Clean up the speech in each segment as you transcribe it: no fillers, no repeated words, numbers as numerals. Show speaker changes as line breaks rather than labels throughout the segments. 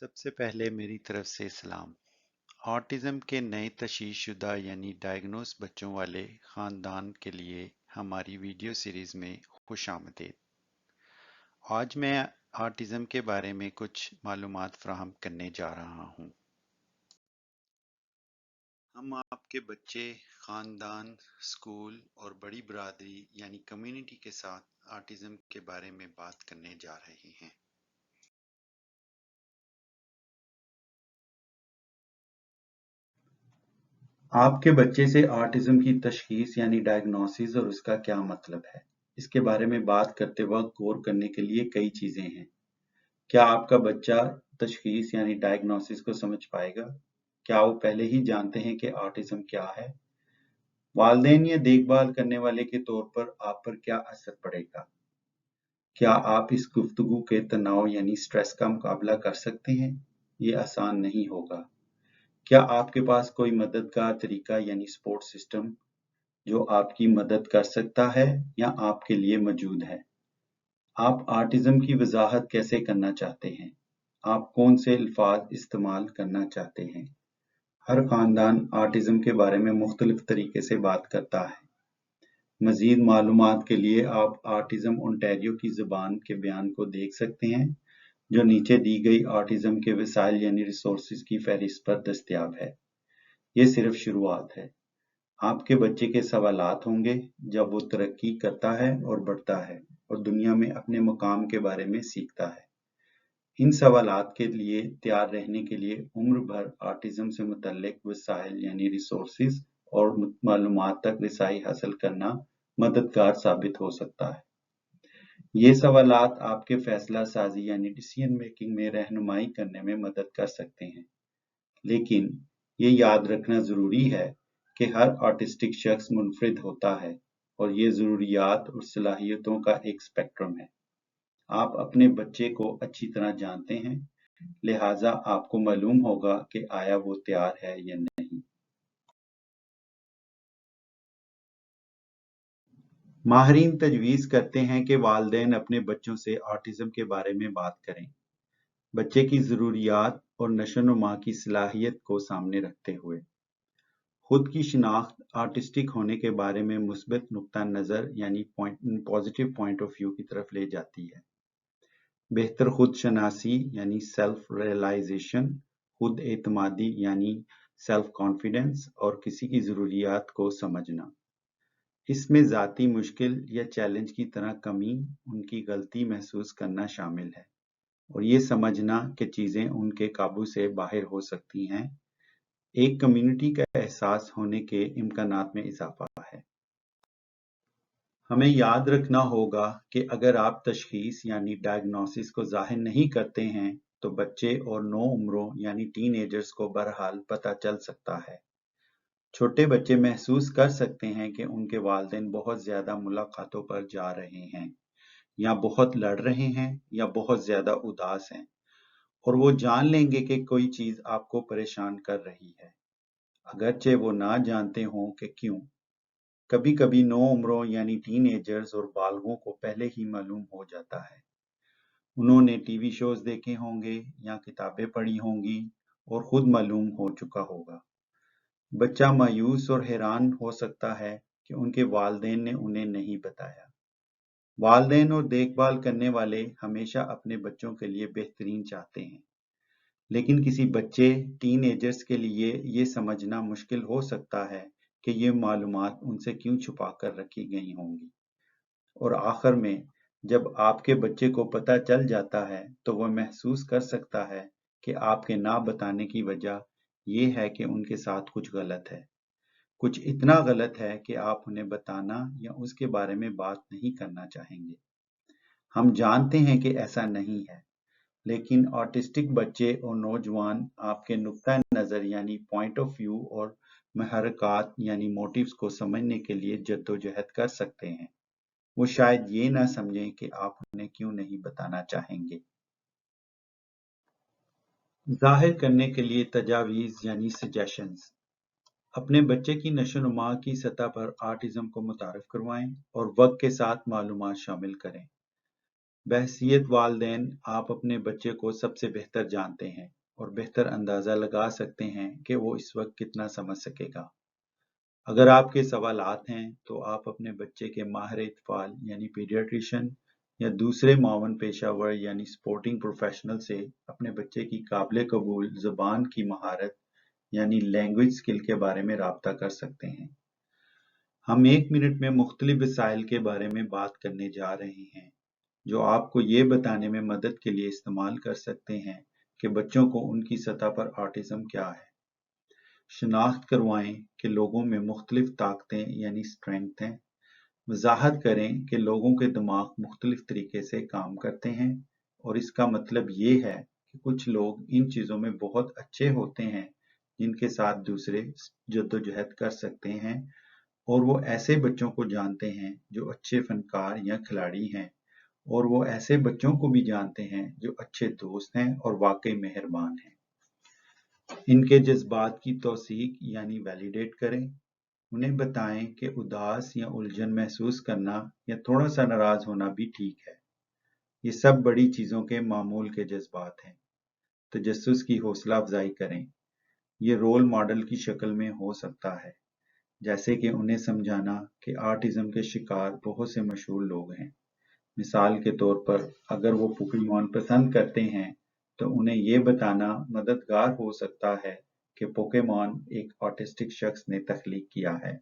सबसे पहले मेरी तरफ से सलाम। ऑटिज़म के नए तशख़ीस शुदा यानी डायग्नोस बच्चों वाले ख़ानदान के लिए हमारी वीडियो सीरीज़ में खुशामदीद। आज मैं ऑटिज़म के बारे में कुछ मालूमात फ़राहम करने जा रहा हूँ। हम आपके बच्चे, ख़ानदान, स्कूल और बड़ी बरादरी यानी कम्युनिटी के साथ ऑटिज़म के बारे में बात करने जा रहे हैं।
आपके बच्चे से ऑटिज्म की तशखीस यानी डायग्नोसिस और उसका क्या मतलब है? इसके बारे में बात करते वक्त गौर करने के लिए कई चीजें हैं। क्या आपका बच्चा तशखीस यानी डायग्नोसिस को समझ पाएगा? क्या वो पहले ही जानते हैं कि ऑटिज्म क्या है? वालिदैन या देखभाल करने वाले के तौर पर आप पर क्या असर पड़ेगा? क्या आप इस गुफ्तगू के तनाव यानी स्ट्रेस का मुकाबला कर सकते हैं? ये आसान नहीं होगा। क्या आपके पास कोई मददगार तरीका यानी सपोर्ट सिस्टम जो आपकी मदद कर सकता है या आपके लिए मौजूद है? आप ऑटिज्म की वजाहत कैसे करना चाहते हैं? आप कौन से अल्फाज इस्तेमाल करना चाहते हैं? हर खानदान ऑटिज्म के बारे में मुख्तलिफ तरीके से बात करता है। मजीद मालूमात के लिए आप ऑटिज्म ओंटारियो की ज़बान के बयान को देख सकते हैं जो नीचे दी गई ऑटिज्म के वसाइल यानी रिसोर्सेज की फहरिस्त पर दस्तयाब है। ये सिर्फ शुरुआत है। आपके बच्चे के सवालात होंगे जब वो तरक्की करता है और बढ़ता है और दुनिया में अपने मुकाम के बारे में सीखता है। इन सवालात के लिए तैयार रहने के लिए उम्र भर ऑटिज्म से मुतल्लिक वसाइल यानी रिसोर्सेज और मालूमात तक रसाई हासिल करना मददगार साबित हो सकता है। ये सवालात आपके फैसला साजी यानी डिसीजन मेकिंग में रहनुमाई करने में मदद कर सकते हैं, लेकिन ये याद रखना ज़रूरी है कि हर ऑटिस्टिक शख्स मुनफरिद होता है और ये ज़रूरियात और सलाहियतों का एक स्पेक्ट्रम है। आप अपने बच्चे को अच्छी तरह जानते हैं, लिहाजा आपको मालूम होगा कि आया वो तैयार है या नहीं। माहिरीन तजवीज़ करते हैं कि वालिदैन अपने बच्चों से ऑटिज्म के बारे में बात करें, बच्चे की ज़रूरियात और नशोनुमा की सलाहियत को सामने रखते हुए। खुद की शिनाख्त ऑटिस्टिक होने के बारे में मुस्बत नुक्ता नज़र यानी पॉजिटिव पॉइंट ऑफ व्यू की तरफ ले जाती है। बेहतर खुद शनासी यानी सेल्फ रियलाइजेशन, खुद एतमादी यानी सेल्फ कॉन्फिडेंस और किसी की ज़रूरियात को समझना। इसमें ज़ाती मुश्किल या चैलेंज की तरह कमी, उनकी गलती महसूस करना शामिल है और ये समझना कि चीज़ें उनके काबू से बाहर हो सकती हैं। एक कम्युनिटी का एहसास होने के इम्कानात में इजाफा है। हमें याद रखना होगा कि अगर आप तशखीस यानी डायग्नोसिस को ज़ाहिर नहीं करते हैं तो बच्चे और नौ उम्रों यानी टीनएजर्स को बहरहाल पता चल सकता है। छोटे बच्चे महसूस कर सकते हैं कि उनके वालिदैन बहुत ज़्यादा मुलाकातों पर जा रहे हैं या बहुत लड़ रहे हैं या बहुत ज़्यादा उदास हैं, और वो जान लेंगे कि कोई चीज़ आपको परेशान कर रही है, अगरचे वो ना जानते हों कि क्यों। कभी-कभी नौ उम्रों यानी टीनएजर्स और बालगों को पहले ही मालूम हो जाता है। उन्होंने टीवी शोज देखे होंगे या किताबें पढ़ी होंगी और खुद मालूम हो चुका होगा। बच्चा मायूस और हैरान हो सकता है कि उनके वालिदैन ने उन्हें नहीं बताया। वालिदैन और देखभाल करने वाले हमेशा अपने बच्चों के लिए बेहतरीन चाहते हैं, लेकिन किसी बच्चे टीनएजर्स के लिए ये समझना मुश्किल हो सकता है कि ये मालूमात उनसे क्यों छुपा कर रखी गई होंगी। और आखिर में जब आपके बच्चे को पता चल जाता है तो वह महसूस कर सकता है कि आपके ना बताने की वजह ये है कि उनके साथ कुछ गलत है। कुछ इतना गलत है कि आप उन्हें बताना या उसके बारे में बात नहीं करना चाहेंगे। हम जानते हैं कि ऐसा नहीं है, लेकिन ऑटिस्टिक बच्चे और नौजवान आपके नुक्ता नज़र यानी पॉइंट ऑफ व्यू और महरकात यानी मोटिव्स को समझने के लिए जद्दोजहद कर सकते हैं। वो शायद ये ना समझें कि आप उन्हें क्यों नहीं बताना चाहेंगे। जाहिर करने के लिए तजावीज़ यानी सजेशंस। अपने बच्चे की नशोनुमा की सतह पर ऑटिज्म को मुतारफ करवाएं और वक्त के साथ मालूमात शामिल करें। बहैसियत वालिदैन आप अपने बच्चे को सबसे बेहतर जानते हैं और बेहतर अंदाजा लगा सकते हैं कि वो इस वक्त कितना समझ सकेगा। अगर आपके सवालात हैं तो आप अपने बच्चे के माहिर इत्फाल यानी पीडियाट्रिशियन या दूसरे मावन पेशावर यानी स्पोर्टिंग प्रोफेशनल से अपने बच्चे की काबिल कबूल ज़ुबान की महारत यानी लैंग्वेज स्किल के बारे में राब्ता कर सकते हैं। हम 1 मिनट में मुख्तलिफ वसाइल के बारे में बात करने जा रहे हैं जो आपको ये बताने में मदद के लिए इस्तेमाल कर सकते हैं कि बच्चों को उनकी सतह पर ऑटिज्म क्या है। शनाख्त करवाएं कि लोगों में मुख्तलिफ ताकतें यानी स्ट्रेंथ हैं। वजाहत करें कि लोगों के दिमाग मुख्तलिफ तरीके से काम करते हैं और इसका मतलब ये है कि कुछ लोग इन चीज़ों में बहुत अच्छे होते हैं जिनके साथ दूसरे जद्दोजहद कर सकते हैं, और वो ऐसे बच्चों को जानते हैं जो अच्छे फनकार या खिलाड़ी हैं, और वो ऐसे बच्चों को भी जानते हैं जो अच्छे दोस्त हैं और वाकई मेहरबान हैं। इनके जज्बात की तौसीक यानी वैलिडेट करें। उन्हें बताएं कि उदास या उलझन महसूस करना या थोड़ा सा नाराज होना भी ठीक है। ये सब बड़ी चीजों के मामूल के जज्बात हैं। तजस्सुस की हौसला अफजाई करें। ये रोल मॉडल की शक्ल में हो सकता है, जैसे कि उन्हें समझाना कि ऑटिज्म के शिकार बहुत से मशहूर लोग हैं। मिसाल के तौर पर अगर वो पोकेमॉन पसंद करते हैं तो उन्हें ये बताना मददगार हो सकता है कि पोकेमॉन एक ऑटिस्टिक शख्स ने तख्लीक किया है।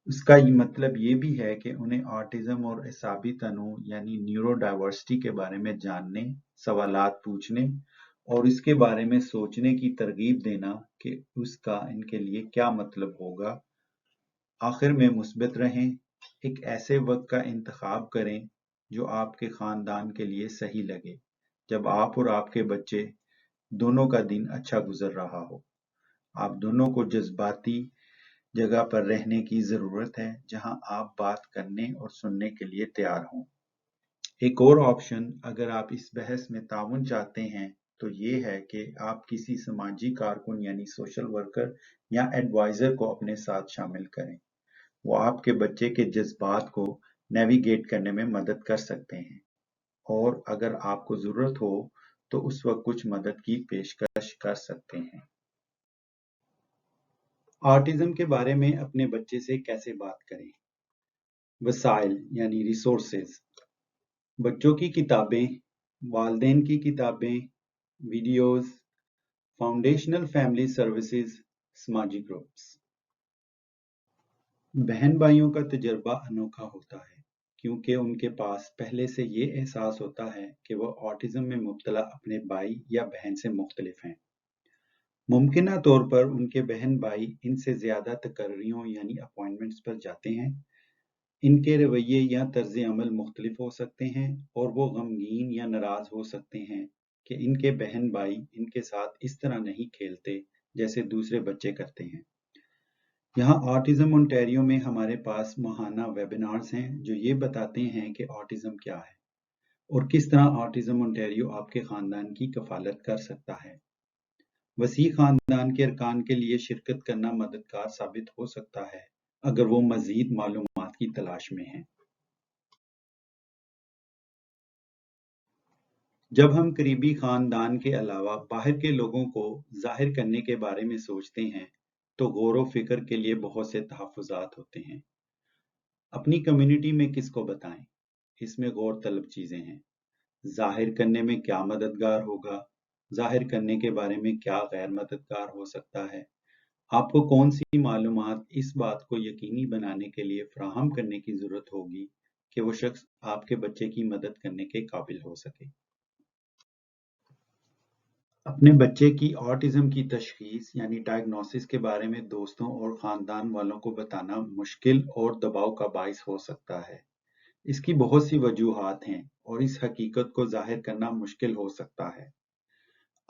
इसका मतलब ये भी है कि उन्हें ऑटिज्म और एसाबी तनू यानी न्यूरो डाइवर्सिटी के बारे में जानने, सवालात पूछने और इसके बारे में सोचने की तरगीब देना कि उसका इनके लिए क्या मतलब होगा। आखिर में मुस्बत रहें। एक ऐसे वक्त का इंतखाब करें जो आपके खानदान के लिए सही लगे, जब आप और आपके बच्चे दोनों का दिन अच्छा गुजर रहा हो। आप दोनों को जज्बाती जगह पर रहने की जरूरत है जहां आप बात करने और सुनने के लिए तैयार हों। एक और ऑप्शन अगर आप इस बहस में ताउन चाहते हैं तो ये है कि आप किसी समाजी कारकुन यानी सोशल वर्कर या एडवाइजर को अपने साथ शामिल करें। वो आपके बच्चे के जज्बात को नेविगेट करने में मदद कर सकते हैं, और अगर आपको जरूरत हो तो उस वक्त कुछ मदद की पेशकश कर सकते हैं। ऑटिज्म के बारे में अपने बच्चे से कैसे बात करें? वसाइल यानी रिसोर्सेज। बच्चों की किताबें, वालिदैन की किताबें, वीडियोस, फाउंडेशनल फैमिली सर्विसेज, समाजी ग्रुप्स। बहन भाइयों का तजुर्बा अनोखा होता है क्योंकि उनके पास पहले से ये एहसास होता है कि वह ऑटिज्म में मुब्तला अपने भाई या बहन से मुख्तलिफ हैं। मुमकिना तौर पर उनके बहन भाई इनसे ज्यादा तकर्रियों यानी अपॉइंटमेंट्स पर जाते हैं। इनके रवैये या तर्ज अमल मुख्तलिफ हो सकते हैं और वो गमगीन या नाराज हो सकते हैं कि इनके बहन भाई इनके साथ इस तरह नहीं खेलते जैसे दूसरे बच्चे करते हैं। यहाँ ऑटिज्म ओंटारियो में हमारे पास माहाना वेबिनार्स हैं जो ये बताते हैं कि ऑटिज्म क्या है और किस तरह ऑटिज्म ओंटारियो आपके खानदान की कफालत कर सकता है। वसी खानदान के अरकान के लिए शिरकत करना मददगार साबित हो सकता है अगर वो मजीद मालूमात की तलाश में हैं। जब हम करीबी खानदान के अलावा बाहर के लोगों को जाहिर करने के बारे में सोचते हैं तो गौर व फिक्र के लिए बहुत से तहफ़्फ़ुज़ात होते हैं। अपनी कम्युनिटी में किसको बताएं? इसमें गौर तलब चीजें हैं। जाहिर करने में क्या मददगार होगा? जाहिर करने के बारे में क्या गैर मददगार हो सकता है? आपको कौन सी मालूमात इस बात को यकीनी बनाने के लिए फराहम करने की जरूरत होगी कि वो शख्स आपके बच्चे की मदद करने के काबिल हो सके। अपने बच्चे की ऑटिज्म की तशखीस यानी डायग्नोसिस के बारे में दोस्तों और खानदान वालों को बताना मुश्किल और दबाव का बाइस हो सकता है। इसकी बहुत सी वजूहात हैं और इस हकीकत को जाहिर करना मुश्किल हो सकता है।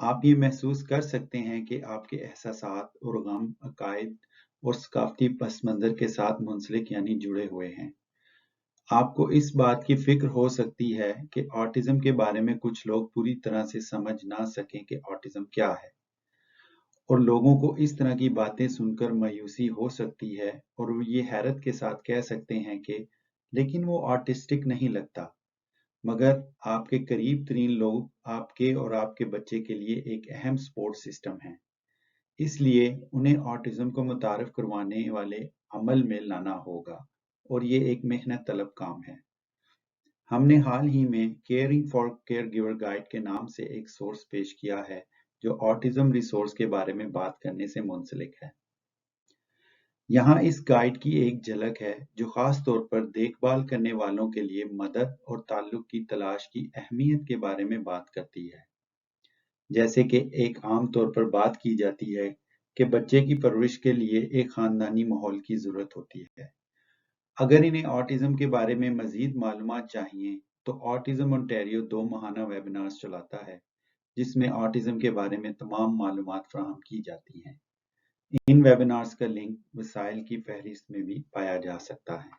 आप ये महसूस कर सकते हैं कि आपके एहसासात और गम, अकायद और सकाफती पस मंज़र के साथ मुंसलिक यानी जुड़े हुए हैं। आपको इस बात की फिक्र हो सकती है कि ऑटिज्म के बारे में कुछ लोग पूरी तरह से समझ ना सकें कि ऑटिज्म क्या है, और लोगों को इस तरह की बातें सुनकर मायूसी हो सकती है और वो ये हैरत के साथ कह सकते हैं कि लेकिन वो ऑटिस्टिक नहीं लगता। मगर आपके करीब तरीन लोग आपके और आपके बच्चे के लिए एक अहम सपोर्ट सिस्टम हैं। इसलिए उन्हें ऑटिज्म को मुतारफ करवाने वाले अमल में लाना होगा और ये एक मेहनत तलब काम है। हमने हाल ही में केयरिंग फॉर केयरगिवर गाइड के नाम से एक सोर्स पेश किया है जो ऑटिज्म रिसोर्स के बारे में बात करने से मुंसलिक है। यहाँ इस गाइड की एक झलक है जो खास तौर पर देखभाल करने वालों के लिए मदद और ताल्लुक की तलाश की अहमियत के बारे में बात करती है। जैसे कि एक आम तौर पर बात की जाती है कि बच्चे की परवरिश के लिए एक खानदानी माहौल की जरूरत होती है। अगर इन्हें ऑटिज्म के बारे में मजीद मालूमात चाहिए तो ऑटिज्म ओंटारियो 2 माहाना वेबिनार्स चलाता है जिसमें ऑटिज्म के बारे में तमाम मालूमात फराहम की जाती हैं। इन वेबिनार्स का लिंक वसाइल की फहरिस्त में भी पाया जा सकता है।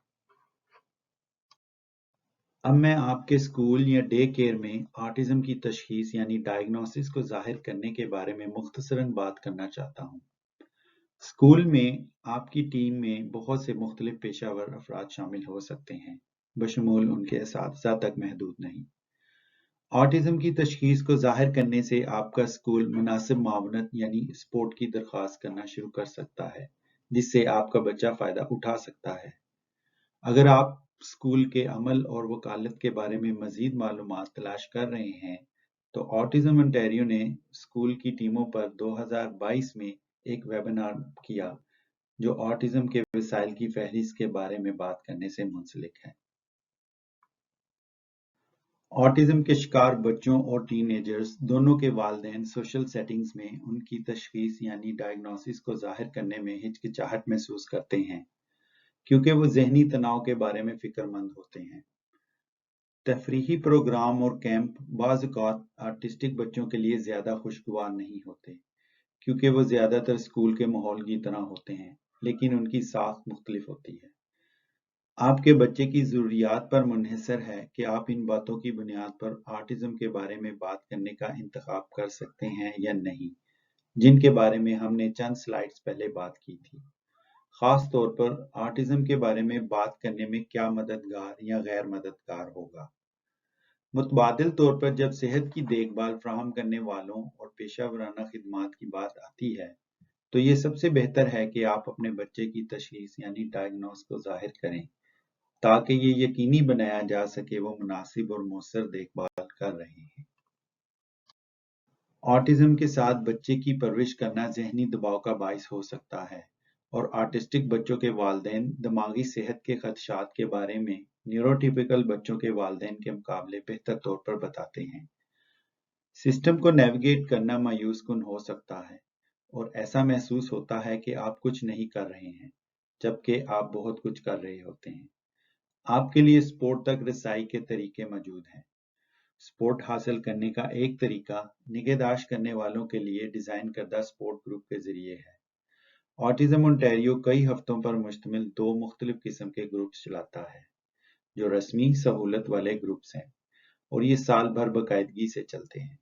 अब मैं आपके स्कूल या डे केयर में ऑटिज्म की तशखीस यानी डायग्नोसिस को जाहिर करने के बारे में मुख्तसरन बात करना चाहता हूँ। स्कूल में आपकी टीम में बहुत से मुख्तलिफ पेशावर अफराद शामिल हो सकते हैं, बशमूल उनके असातिज़ा तक महदूद नहीं। ऑटिज्म की तशखीस को जाहिर करने से आपका स्कूल मुनासिब मावनत यानी सपोर्ट की दरख्वास्त करना शुरू कर सकता है, जिससे आपका बच्चा फ़ायदा उठा सकता है। अगर आप स्कूल के अमल और वकालत के बारे में मज़ीद मालूमात तलाश कर रहे हैं, तो ऑटिज्म ओंटारियो ने स्कूल की टीमों पर 2022 में एक वेबिनार किया जो ऑटिज्म के वसाइल की फहरिस्त के बारे में बात करने से मुंसलिक है। ऑटिज्म के शिकार बच्चों और टीनेजर्स दोनों के वालिदैन सोशल सेटिंग्स में उनकी तशखीस यानी डायग्नोसिस को जाहिर करने में हिचकिचाहट महसूस करते हैं क्योंकि वो ज़हनी तनाव के बारे में फ़िक्रमंद होते हैं। तफरीही प्रोग्राम और कैंप बाज़ औक़ात ऑटिस्टिक बच्चों के लिए ज़्यादा खुशगवार नहीं होते क्योंकि वो ज़्यादातर स्कूल के माहौल की तरह होते हैं, लेकिन उनकी साख्त मुख्तलिफ होती है। आपके बच्चे की ज़रूरियात पर मुनहसर है कि आप इन बातों की बुनियाद पर ऑटिज्म के बारे में बात करने का इंतखाब कर सकते हैं या नहीं, जिनके बारे में हमने चंद स्लाइड्स पहले बात की थी। खास तौर पर ऑटिज्म के बारे में बात करने में क्या मददगार या गैर मददगार होगा। मुतबादिल तौर पर जब सेहत की देखभाल फराहम करने वालों और पेशा वराना खिदमात की बात आती है, तो ये सबसे बेहतर है कि आप अपने बच्चे की तशखीस यानी डायग्नोस को जाहिर करें ताकि ये यकीनी बनाया जा सके वो मुनासिब और मौसर देखभाल कर रहे हैं। ऑटिज्म के साथ बच्चे की परवरिश करना ज़हनी दबाव का बाइस हो सकता है और ऑटिस्टिक बच्चों के वालिदैन दिमागी सेहत के खदशात के बारे में न्यूरोटिपिकल बच्चों के वालिदैन के मुकाबले बेहतर तौर पर बताते हैं। सिस्टम को नेविगेट करना मायूस कुन हो सकता है और ऐसा महसूस होता है कि आप कुछ नहीं कर रहे हैं, जबकि आप बहुत कुछ कर रहे होते हैं। आपके लिए सपोर्ट तक रसाई के तरीके मौजूद हैं। सपोर्ट हासिल करने का एक तरीका निगहदाश्त करने वालों के लिए डिज़ाइन करदा सपोर्ट ग्रुप के ज़रिए है। ऑटिज्म ओंटारियो कई हफ्तों पर मुश्तमिल 2 मुख्तलिफ किस्म के ग्रुप्स चलाता है, जो रस्मी सहूलत वाले ग्रुप्स हैं और ये साल भर बाकायदगी से चलते हैं।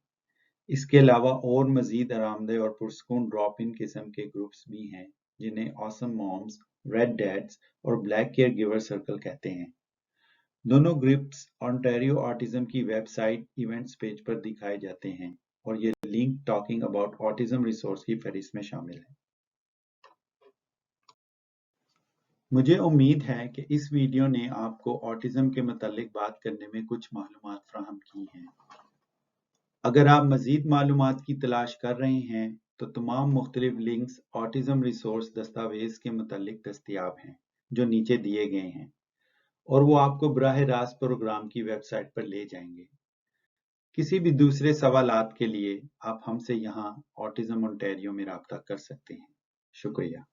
इसके अलावा और मज़ीद आरामदेह और पुरसकून ड्रॉप इन किस्म के ग्रुप्स भी हैं, जिन्हें ऑसम मॉम्स, रेड डैड्स और ब्लैक केयर गिवर सर्कल कहते हैं। दोनों ग्रुप्स ओंटारियो ऑटिज्म की वेबसाइट इवेंट्स पेज पर दिखाए जाते हैं और ये link talking about autism resource की फहरिस्त में शामिल है। मुझे उम्मीद है कि इस वीडियो ने आपको ऑटिज्म के मुतालिक बात करने में कुछ मालूमात फराहम की हैं। अगर आप मज़ीद मालूमात की तलाश कर रहे हैं तो तमाम मुख्तलिफ लिंक्स ऑटिज्म रिसोर्स दस्तावेज़ के मुतालिक दस्तयाब हैं, जो नीचे दिए गए हैं और वो आपको बराह रास्त प्रोग्राम की वेबसाइट पर ले जाएंगे। किसी भी दूसरे सवालात के लिए आप हमसे यहाँ ऑटिज्म ओंटारियो में राब्ता कर सकते हैं। शुक्रिया।